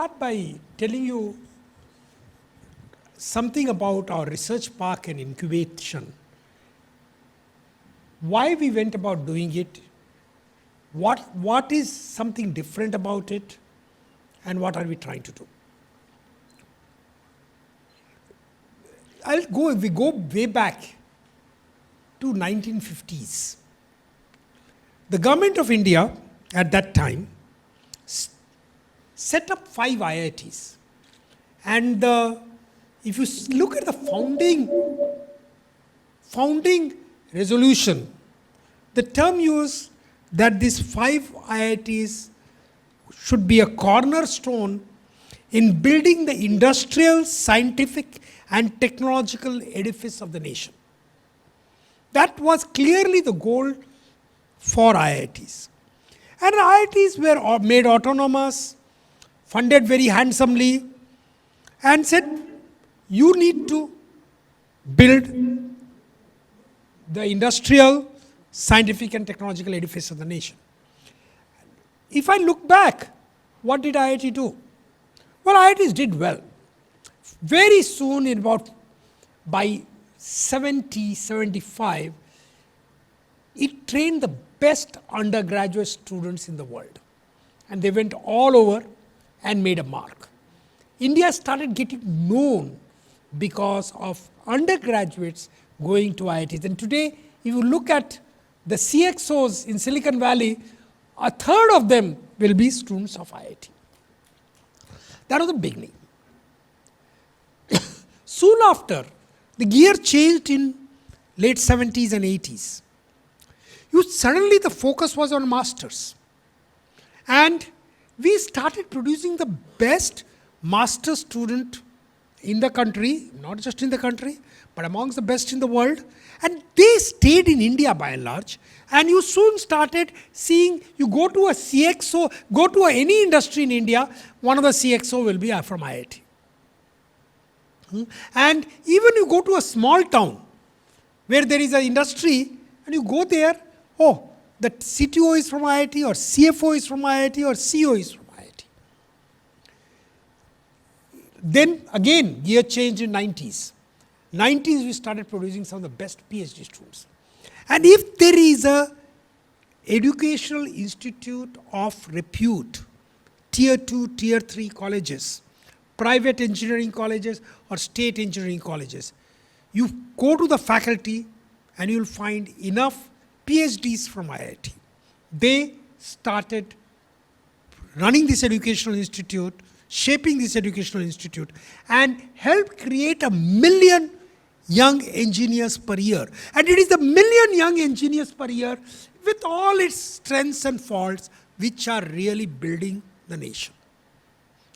start by telling you something about our research park and incubation. Why we went about doing it, what is something different about it, and what are we trying to do. If we go way back to 1950s. The government of India at that time set up 5 IITs. And if you look at the founding resolution, the term used that these 5 IITs should be a cornerstone in building the industrial, scientific, and technological edifice of the nation. That was clearly the goal for IITs. And IITs were made autonomous, funded very handsomely, and said, you need to build the industrial, scientific, and technological edifice of the nation. If I look back, what did IIT do? Well, IITs did well. Very soon, by 70, 75, it trained the best undergraduate students in the world. And they went all over and made a mark. India started getting known because of undergraduates going to IITs. And today, if you look at the CXOs in Silicon Valley, a third of them will be students of IIT. That was the beginning. Soon after, the gear changed in late 70s and 80s. Suddenly the focus was on masters. And we started producing the best master student in the country, not just in the country, but amongst the best in the world. And they stayed in India by and large. And you soon started seeing, you go to a CXO, go to any industry in India, one of the CXO will be from IIT. And even you go to a small town where there is an industry and you go there, oh, the CTO is from IIT or CFO is from IIT or CEO is from IIT. Then again, gear changed in 90s. 90s we started producing some of the best PhD students. And if there is a educational institute of repute, tier 2, tier 3 colleges, private engineering colleges or state engineering colleges, you go to the faculty and you'll find enough PhDs from IIT. They started running this educational institute, shaping this educational institute, and helped create 1 million young engineers per year. And it is the 1 million young engineers per year with all its strengths and faults which are really building the nation.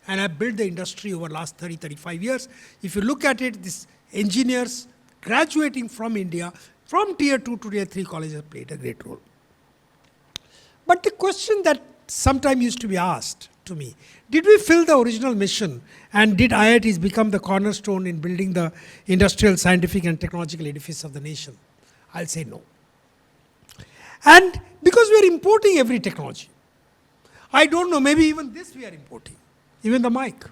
And I built the industry over the last 30, 35 years. If you look at it, these engineers graduating from India, from tier 2 to tier 3 colleges played a great role. But the question that sometimes used to be asked to me, did we fill the original mission and did IITs become the cornerstone in building the industrial, scientific and technological edifice of the nation? I'll say no. And because we are importing every technology, I don't know, maybe even this we are importing, even the mic.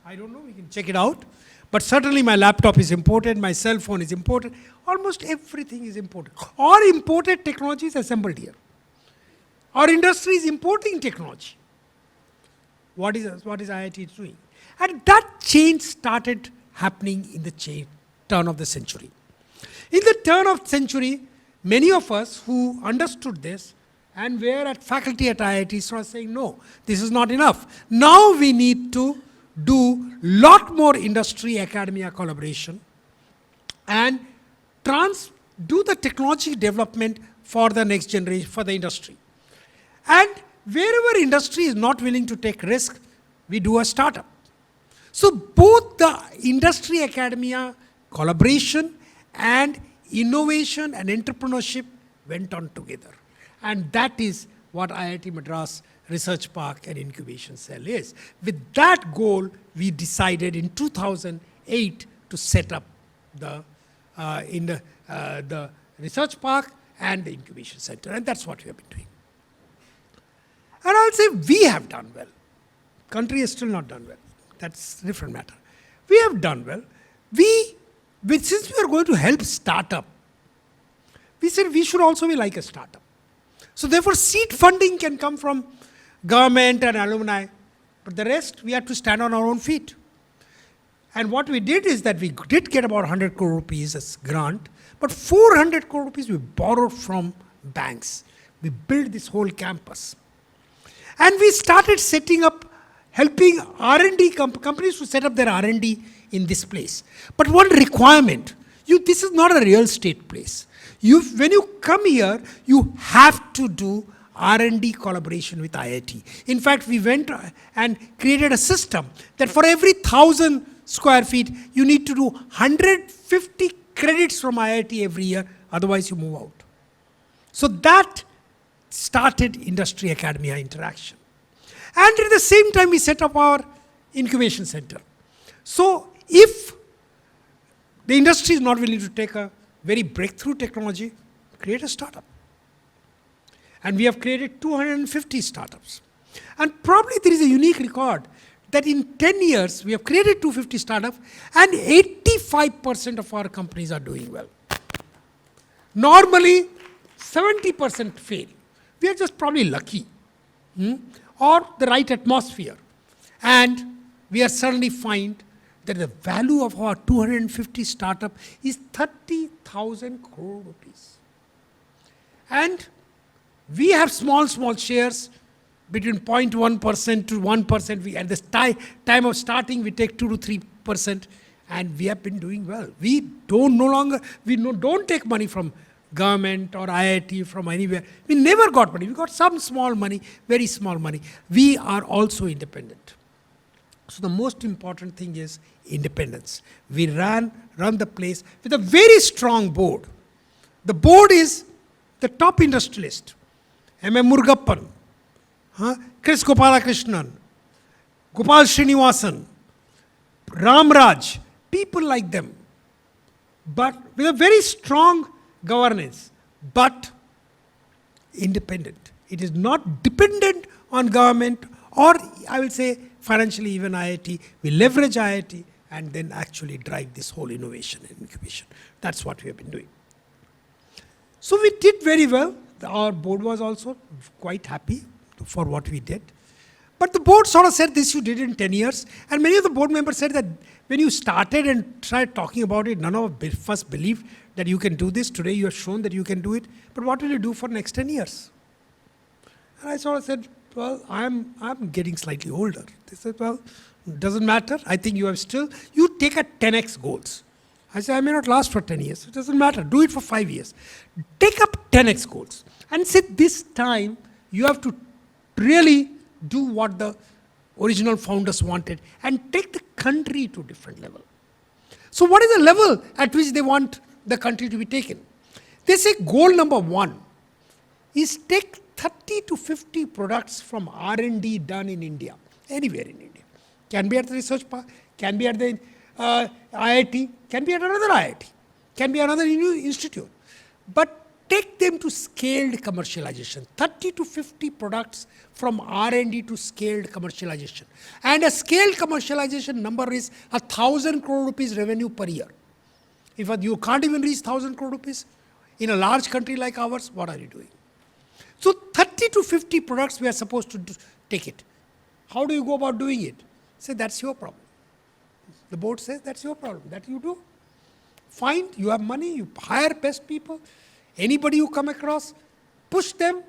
I don't know, we can check it out. But certainly my laptop is imported, my cell phone is imported, almost everything is imported. Or imported technology is assembled here. Our industry is importing technology. What is IIT doing? And that change started happening in the turn of the century. In the turn of the century, many of us who understood this and were at faculty at IIT started saying, no, this is not enough. Now we need to do lot more industry-academia collaboration and do the technology development for the next generation, for the industry. And wherever industry is not willing to take risk, we do a startup. So both the industry-academia collaboration and innovation and entrepreneurship went on together. And that is what IIT Madras Research Park and Incubation Cell is. With that goal, we decided in 2008 to set up the Research Park and the Incubation Center. And that's what we have been doing. And I'll say we have done well. Country has still not done well. That's a different matter. We have done well. Since we are going to help startup, we said we should also be like a startup. So therefore, seed funding can come from government and alumni, but the rest we have to stand on our own feet. And what we did is that we did get about 100 crore rupees as grant, but 400 crore rupees we borrowed from banks. We built this whole campus. And we started setting up, helping R&D companies to set up their R&D in this place. But one requirement, this is not a real estate place. When you come here, you have to do R&D collaboration with IIT. In fact, we went and created a system that for every 1,000 square feet, you need to do 150 credits from IIT every year, otherwise you move out. So that started industry academia interaction. And at the same time, we set up our incubation center. So if the industry is not willing to take a very breakthrough technology, create a startup. And we have created 250 startups. And probably there is a unique record that in 10 years, we have created 250 startups and 85% of our companies are doing well. Normally, 70% fail. We are just probably lucky or the right atmosphere. And we are suddenly find that the value of our 250 startup is 30,000 crore rupees. And we have small shares between 0.1% to 1%. At the time of starting, we take 2 to 3%, and we have been doing well. We don't take money from government or IIT from anywhere. We never got money. We got some small money, very small money. We are also independent. So the most important thing is independence. We run the place with a very strong board. The board is the top industrialist. M.M. Murugappan, Chris Gopalakrishnan, Gopal Srinivasan, Ramraj, people like them. But with a very strong governance, but independent. It is not dependent on government or I will say financially even IIT. We leverage IIT and then actually drive this whole innovation and incubation. That's what we have been doing. So we did very well. Our board was also quite happy for what we did. But the board sort of said this you did in 10 years. And many of the board members said that when you started and tried talking about it, none of us believed that you can do this. Today you have shown that you can do it. But what will you do for the next 10 years? And I sort of said, well, I'm getting slightly older. They said, well, doesn't matter. I think you take a 10x goals. I said, I may not last for 10 years. It doesn't matter. Do it for 5 years. Take up 10x goals. And say this time, you have to really do what the original founders wanted and take the country to a different level. So what is the level at which they want the country to be taken? They say goal number 1 is take 30 to 50 products from R&D done in India, anywhere in India. Can be at the research park, can be at the IIT, can be at another IIT, can be another institute. But take them to scaled commercialization, 30 to 50 products from R&D to scaled commercialization. And a scaled commercialization number is 1,000 crore rupees revenue per year. If you can't even reach 1,000 crore rupees in a large country like ours, what are you doing? So 30 to 50 products we are supposed to take it. How do you go about doing it? Say, that's your problem. The board says, that's your problem. That you do. Fine, you have money, you hire best people. Anybody you come across, push them,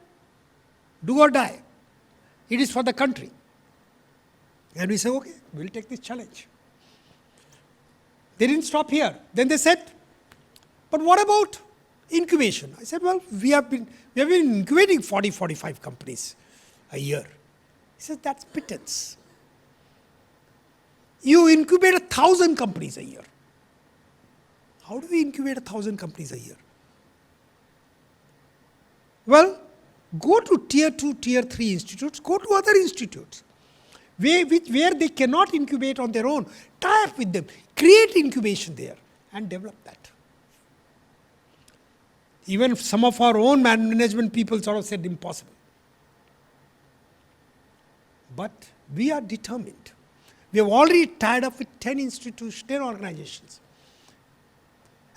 do or die. It is for the country. And we say, okay, we'll take this challenge. They didn't stop here. Then they said, but what about incubation? I said, well, we have been incubating 40, 45 companies a year. He said, that's pittance. You incubate 1,000 companies a year. How do we incubate 1,000 companies a year? Well, go to tier 2, tier 3 institutes, go to other institutes where they cannot incubate on their own. Tie up with them, create incubation there and develop that. Even some of our own management people sort of said impossible. But we are determined. We have already tied up with 10 institutions, 10 organizations.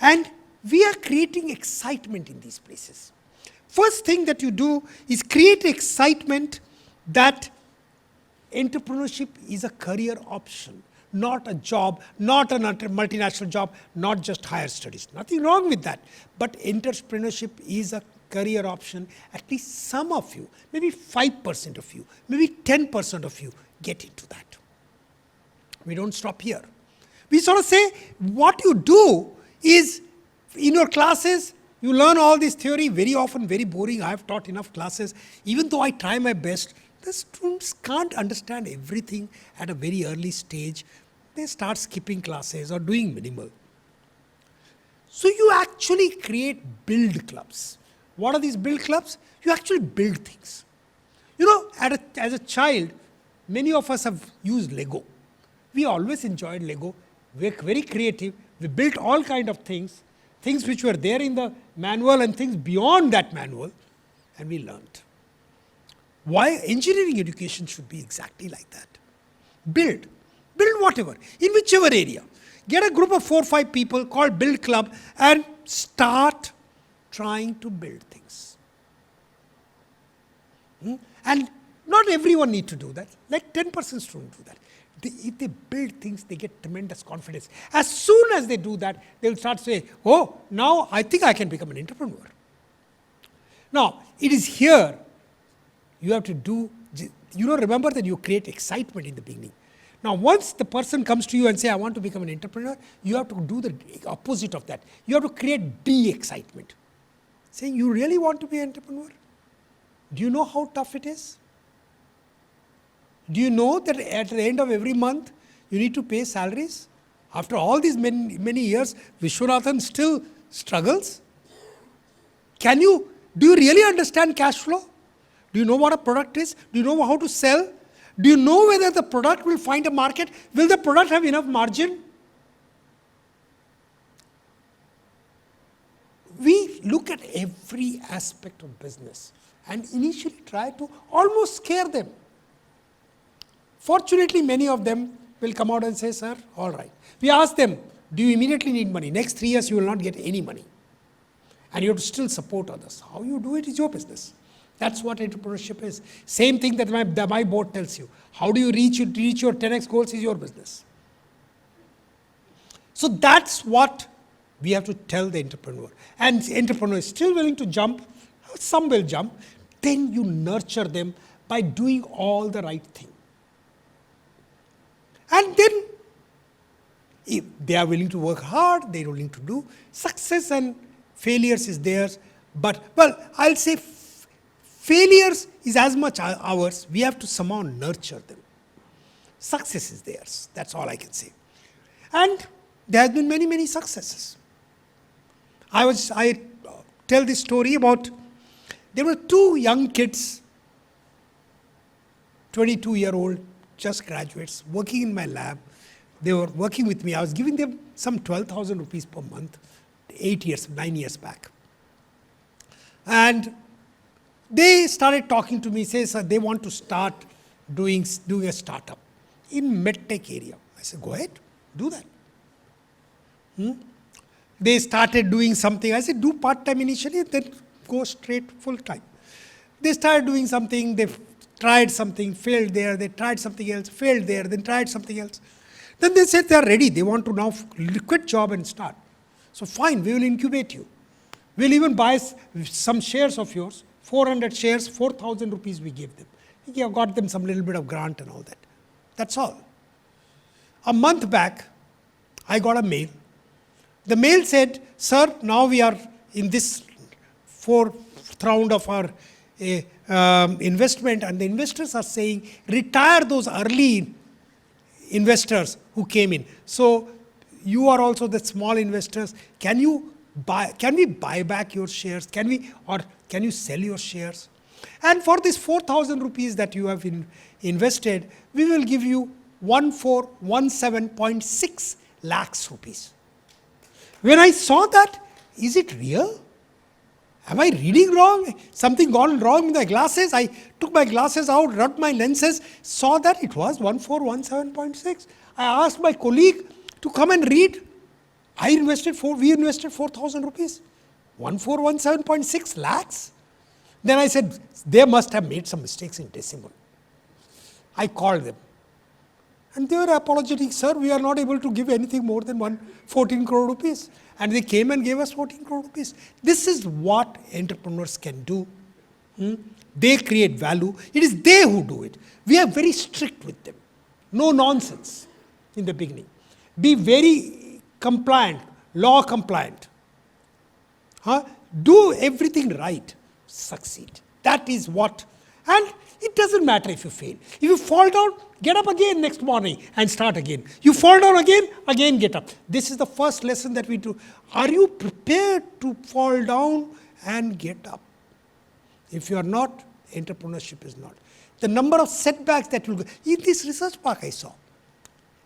And we are creating excitement in these places. First thing that you do is create excitement that entrepreneurship is a career option, not a job, not a multinational job, not just higher studies. Nothing wrong with that. But entrepreneurship is a career option. At least some of you, maybe 5% of you, maybe 10% of you get into that. We don't stop here. We sort of say what you do is in your classes, you learn all this theory, very often very boring. I have taught enough classes. Even though I try my best, the students can't understand everything at a very early stage. They start skipping classes or doing minimal. So you actually create build clubs. What are these build clubs? You actually build things. You know, as a child, many of us have used Lego. We always enjoyed Lego. We're very creative. We built all kinds of things which were there in the manual and things beyond that manual, and we learned. Why engineering education should be exactly like that. Build whatever, in whichever area. Get a group of 4 or 5 people called Build Club and start trying to build things. And not everyone needs to do that. Like 10% students do that. If they build things, they get tremendous confidence. As soon as they do that, they will start saying, oh, now I think I can become an entrepreneur. Now, it is here you have to do, remember that you create excitement in the beginning. Now, once the person comes to you and say, I want to become an entrepreneur, you have to do the opposite of that. You have to create de-excitement. Saying, you really want to be an entrepreneur? Do you know how tough it is? Do you know that at the end of every month, you need to pay salaries? After all these many years, Vishwanathan still struggles. Do you really understand cash flow? Do you know what a product is? Do you know how to sell? Do you know whether the product will find a market? Will the product have enough margin? We look at every aspect of business and initially try to almost scare them. Fortunately, many of them will come out and say, sir, all right. We ask them, do you immediately need money? Next 3 years, you will not get any money. And you have to still support others. How you do it is your business. That's what entrepreneurship is. Same thing that my board tells you. How do you reach your 10x goals is your business. So that's what we have to tell the entrepreneur. And the entrepreneur is still willing to jump. Some will jump. Then you nurture them by doing all the right thing. And then, if they are willing to work hard, they are willing to do, success and failures is theirs. But, well, I'll say failures is as much ours. We have to somehow nurture them. Success is theirs. That's all I can say. And there have been many, many successes. I tell this story about, there were 2 young kids, 22-year-old, just graduates, working in my lab. They were working with me. I was giving them some 12,000 rupees per month, 9 years back. And they started talking to me, say, sir, they want to start doing a startup in medtech area. I said, go ahead, do that. They started doing something. I said, do part-time initially, then go straight full-time. They started doing something, they tried something, failed there, they tried something else, failed there, then tried something else. Then they said they are ready, they want to now quit job and start. So fine, we will incubate you. We'll even buy some shares of yours, 400 shares, 4,000 rupees we gave them. We have got them some little bit of grant and all that. That's all. A month back, I got a mail. The mail said, sir, now we are in this 4th round of our investment, and the investors are saying, retire those early investors who came in. So you are also the small investors. Can we buy back your shares? Can you sell your shares? And for this 4,000 rupees that you have invested, we will give you 1417.6 lakhs rupees. When I saw that, is it real? Am I reading wrong? Something gone wrong with my glasses? I took my glasses out, rubbed my lenses, saw that it was 1417.6. I asked my colleague to come and read. We invested 4,000 rupees. 1417.6 lakhs. Then I said, they must have made some mistakes in decimal. I called them. And they were apologetic, sir, we are not able to give anything more than 14 crore rupees. And they came and gave us 14 crore rupees. This is what entrepreneurs can do. They create value. It is they who do it. We are very strict with them. No nonsense in the beginning. Be very compliant, law compliant. Do everything right, succeed. That is what, and it doesn't matter if you fail. If you fall down, get up again next morning and start again. You fall down again get up. This is the first lesson that we do. Are you prepared to fall down and get up? If you are not, entrepreneurship is not. The number of setbacks that will go, in this research park I saw,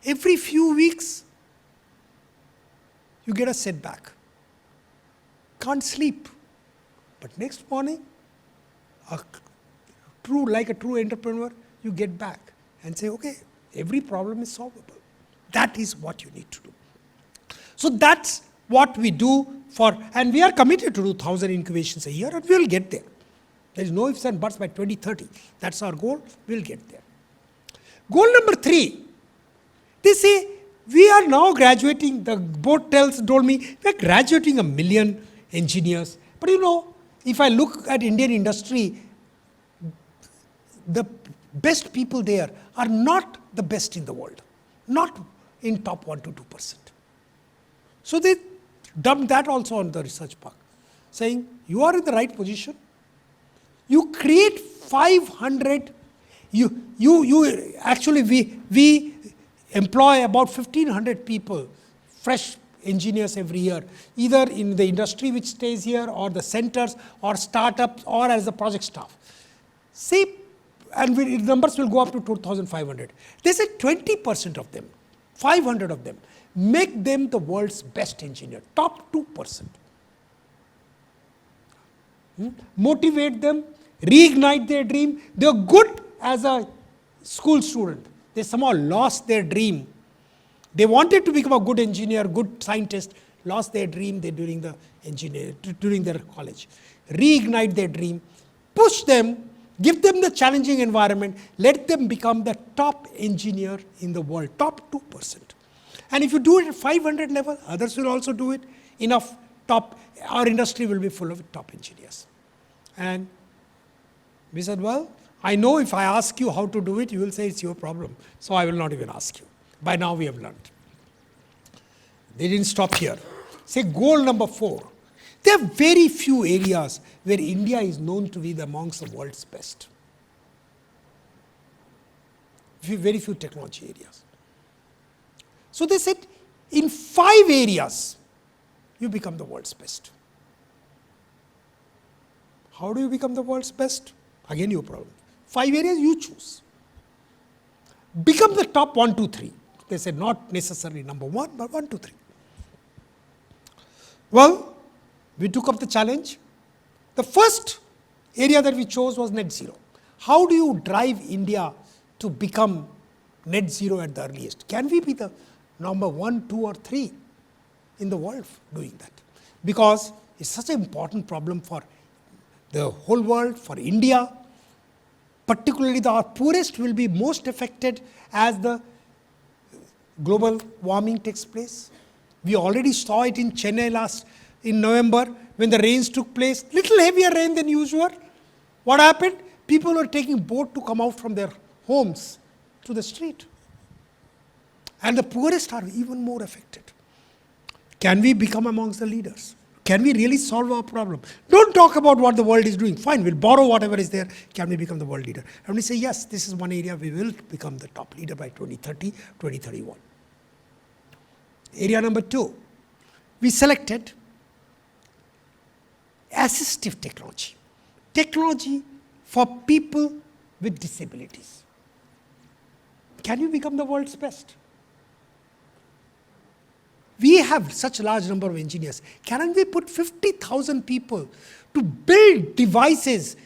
every few weeks, you get a setback. Can't sleep. But next morning, like a true entrepreneur, you get back and say, okay, every problem is solvable. That is what you need to do. So that's what we do and we are committed to do 1,000 incubations a year, and we'll get there. There is no ifs and buts. By 2030. That's our goal. We'll get there. Goal number 3. They say, we are now graduating, the board told me, we are graduating 1 million engineers. But if I look at Indian industry, the best people there are not the best in the world. Not in top 1 to 2%. So they dumped that also on the research park, saying, you are in the right position. You create 500, we employ about 1,500 people, fresh engineers every year, either in the industry which stays here, or the centers, or startups, or as the project staff. Say, and the numbers will go up to 2,500. They said 20% of them, 500 of them, make them the world's best engineer, top 2%. Motivate them, reignite their dream. They are good as a school student. They somehow lost their dream. They wanted to become a good engineer, good scientist, lost their dream during their college. Reignite their dream, push them, give them the challenging environment, let them become the top engineer in the world, top 2%. And if you do it at 500 level, others will also do it. Our industry will be full of top engineers. And we said, well, I know if I ask you how to do it, you will say it's your problem. So I will not even ask you. By now we have learned. They didn't stop here. Say goal number 4. There are very few areas where India is known to be amongst the world's best. Very few technology areas. So they said, in 5 areas, you become the world's best. How do you become the world's best? Again, your problem. 5 areas you choose. Become the top 1, 2, 3. They said not necessarily number 1, but 1, 2, 3. Well, we took up the challenge. The first area that we chose was net zero. How do you drive India to become net zero at the earliest? Can we be the number 1, 2, or 3 in the world doing that? Because it's such an important problem for the whole world, for India. Particularly the poorest will be most affected as the global warming takes place. We already saw it in Chennai in November when the rains took place. Little heavier rain than usual. What happened? People were taking boat to come out from their homes to the street. And the poorest are even more affected. Can we become amongst the leaders? Can we really solve our problem? Don't talk about what the world is doing. Fine, we'll borrow whatever is there. Can we become the world leader? And we say, yes, this is one area we will become the top leader by 2030, 2031. Area number 2, we selected assistive technology. Technology for people with disabilities. Can you become the world's best? we have such a large number of engineers. Can we put 50,000 people to build devices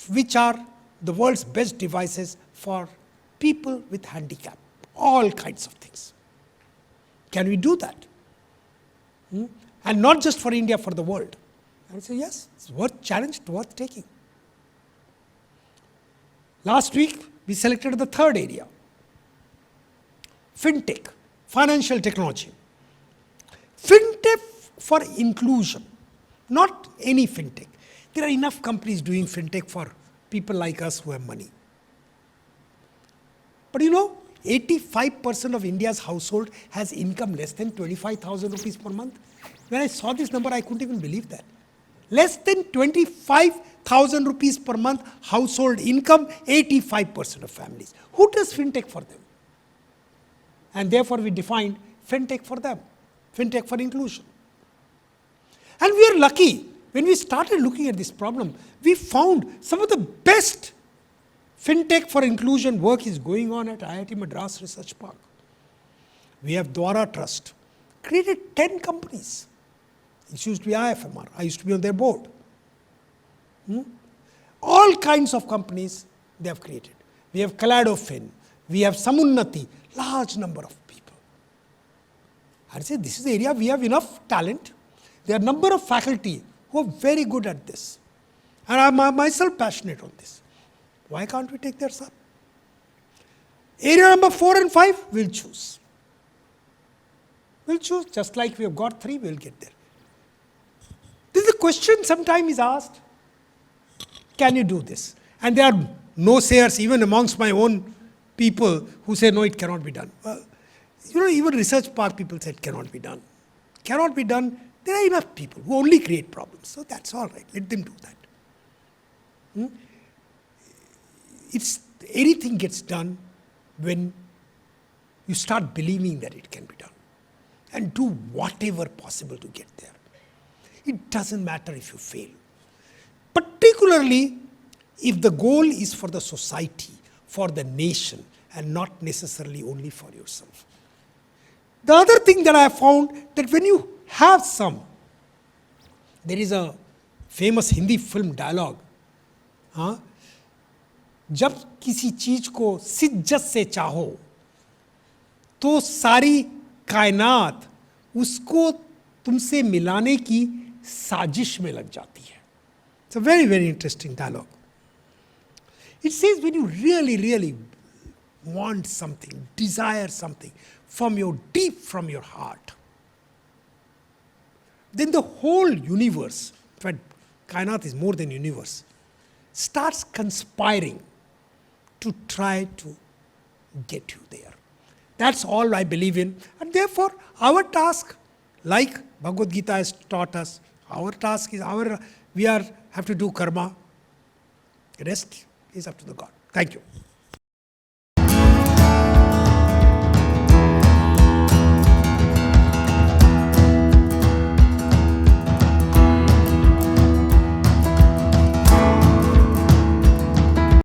which are the world's best devices for people with handicap, all kinds of things? Can we do that? And not just for India, for the world. I say, yes, it's worth challenge, worth taking. Last week, we selected the third area, fintech, financial technology. Fintech for inclusion, not any fintech. There are enough companies doing fintech for people like us who have money. But 85% of India's household has income less than 25,000 rupees per month. When I saw this number, I couldn't even believe that. Less than 25,000 rupees per month household income, 85% of families. Who does fintech for them? And therefore we defined fintech for them, fintech for inclusion. And we are lucky. When we started looking at this problem, we found some of the best fintech for inclusion work is going on at IIT Madras Research Park. We have Dwara Trust, created 10 companies. It used to be IFMR. I used to be on their board. All kinds of companies they have created. We have Kaladofin. We have Samunnati. Large number of people. I say this is the area we have enough talent. There are a number of faculty who are very good at this. And I am myself passionate on this. Why can't we take theirs up? Area number 4 and 5, we'll choose. We'll choose, just like we have got 3, we'll get there. This is a question sometimes is asked, can you do this? And there are no-sayers even amongst my own people who say, no, it cannot be done. Well, even research park people said cannot be done. Cannot be done. There are enough people who only create problems. So that's all right. Let them do that. Anything gets done when you start believing that it can be done. And do whatever possible to get there. It doesn't matter if you fail. Particularly if the goal is for the society, for the nation, and not necessarily only for yourself. The other thing that I have found, that when you have there is a famous Hindi film dialogue, जब किसी चीज को शिद्दत से चाहो तो सारी कायनात उसको तुमसे मिलाने की साजिश में लग जाती है. It's a very, very interesting dialogue. It says when you really, really want something, desire something from deep from your heart, then the whole universe, in fact, kainat is more than universe, starts conspiring to try to get you there. That's all I believe in. And therefore, our task, like Bhagavad Gita has taught us, our task is have to do karma. The rest is up to the God. Thank you.